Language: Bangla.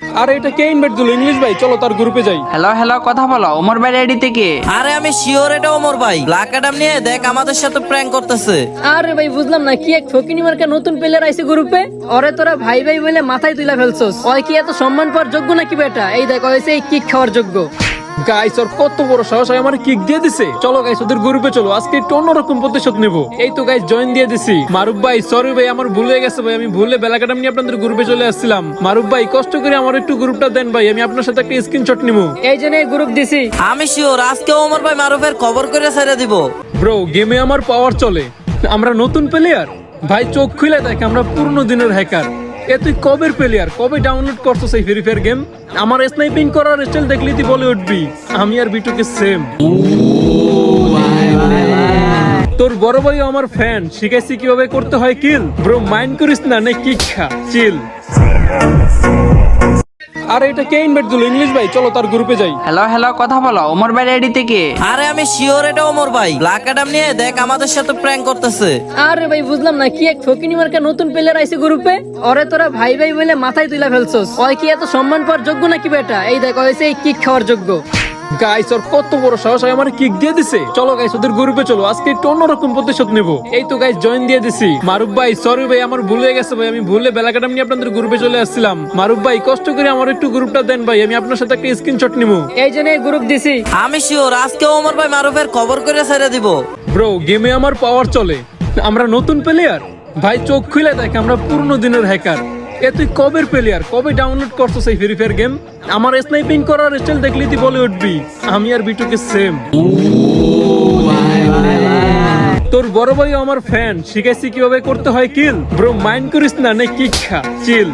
আরে এটা কে ইনভাইট দিল? ইংলিশ ভাই, চলো তার গ্রুপে যাই। হ্যালো হ্যালো, কথা বলো। ওমর ভাই রেডি থেকে? আরে আমি শিওর এটা ওমর ভাই। ব্ল্যাক অ্যাডাম নিয়ে দেখ আমাদের সাথে প্র্যাঙ্ক করতেছে। আরে ভাই বুঝলাম না, কি এক ফকিনি মার্কা নতুন প্লেয়ার আইছে গ্রুপে। ওরে তোরা ভাই ভাই বলে মাথায় তুলা ফেলছস। ওই কি এত সম্মান পাওয়ার যোগ্য নাকি বেটা? এই দেখ হইছে এই কিক খাওয়ার যোগ্য। গাইস ওর কত বড় সাহস, আমার কিক দিয়ে দিছে। চলো গাইস ওদের গ্রুপে চলো, আজকে একটু অন্যরকম প্রতিশোধ নেব। এই তো গাইস জয়েন দিয়ে দিছি। মারুফ ভাই সরি ভাই, আমার ভুল হয়ে গেছে ভাই, আমি ভুলে ব্ল্যাক অ্যাডাম নিয়ে আপনাদের গ্রুপে চলে আসছিলাম। মারুফ ভাই কষ্ট করে আমার একটু গ্রুপটা দেন ভাই, আমি আপনার সাথে একটা স্ক্রিনশট নিবো। এই জন্য গ্রুপ দিছি। আমি শিওর আজকে ওমর ভাই মারুফের খবর করে ছেড়ে দিব। ব্রো গেমে আমার পাওয়ার চলে, আমরা নতুন প্লেয়ার ভাই, চোখ খুলে দেখ আমরা পুরনো দিনের হ্যাকার। এ তুই কবের প্লেয়ার, কবে ডাউনলোড করছো সেই ফ্রি ফায়ার গেম? আমার স্নাইপিং করার স্টাইল দেখলি তুই বলে উঠবি আমি আর বিটুকে সেম। তোর বড় ভাই আমার ফ্যান, শিখাইছি কিভাবে করতে হয় কিল। ব্রো মাইন্ড করিস না, নে কিক খা, চিল। আরে এটা কে ইনভাইট দিল? ইংলিশ ভাই, চলো তার গ্রুপে যাই। হ্যালো হ্যালো, কথা বলো। ওমর ভাই রেডি থেকে? আরে আমি শিওর এটা ওমর ভাই। ব্ল্যাক অ্যাডাম নিয়ে দেখ আমাদের সাথে প্র্যাঙ্ক করতেছে। আরে ভাই বুঝলাম না, কি এক ফকিনি মার্কা নতুন প্লেয়ার আইছে গ্রুপে। ওরে তোরা ভাই ভাই বলে মাথায় তুলা ফেলছস। ওই কি এত সম্মান পাওয়ার যোগ্য নাকি বেটা? এই দেখ হইছে এই কিক খাওয়ার যোগ্য। গাইস ওর কত বড় সাহস, আমার কিক দিয়ে দিছে। চলো গাইস ওদের গ্রুপে চলো, আজকে একটু অন্যরকম প্রতিশোধ নেব। এই তো গাইস জয়েন দিয়ে দিছি। মারুফ ভাই সরি ভাই, আমার ভুল হয়ে গেছে ভাই, আমি ভুলে ব্ল্যাক অ্যাডাম নিয়ে আপনাদের গ্রুপে চলে আসছিলাম। মারুফ ভাই কষ্ট করে আমার একটু গ্রুপটা দেন ভাই, আমি আপনার সাথে একটা স্ক্রিনশট নিবো। এই জন্য গ্রুপ দিছি। আমি শিওর আজকে ওমর ভাই মারুফের খবর করে ছেড়ে দিব। ব্রো গেমে আমার পাওয়ার চলে, আমরা নতুন প্লেয়ার ভাই, চোখ খুলে দেখ আমরা পুরনো দিনের হ্যাকার। এ তুই কবের প্লেয়ার, কবে ডাউনলোড করছো সেই ফ্রি ফায়ার গেম? আমার স্নাইপিং করার স্টাইল দেখলি তুই বলে উঠবি আমি আর বিটুকে সেম। তোর বড় ভাই আমার ফ্যান, শিখাইছি কিভাবে করতে হয় কিল। ব্রো মাইন্ড করিস না, নে কিক খা, চিল।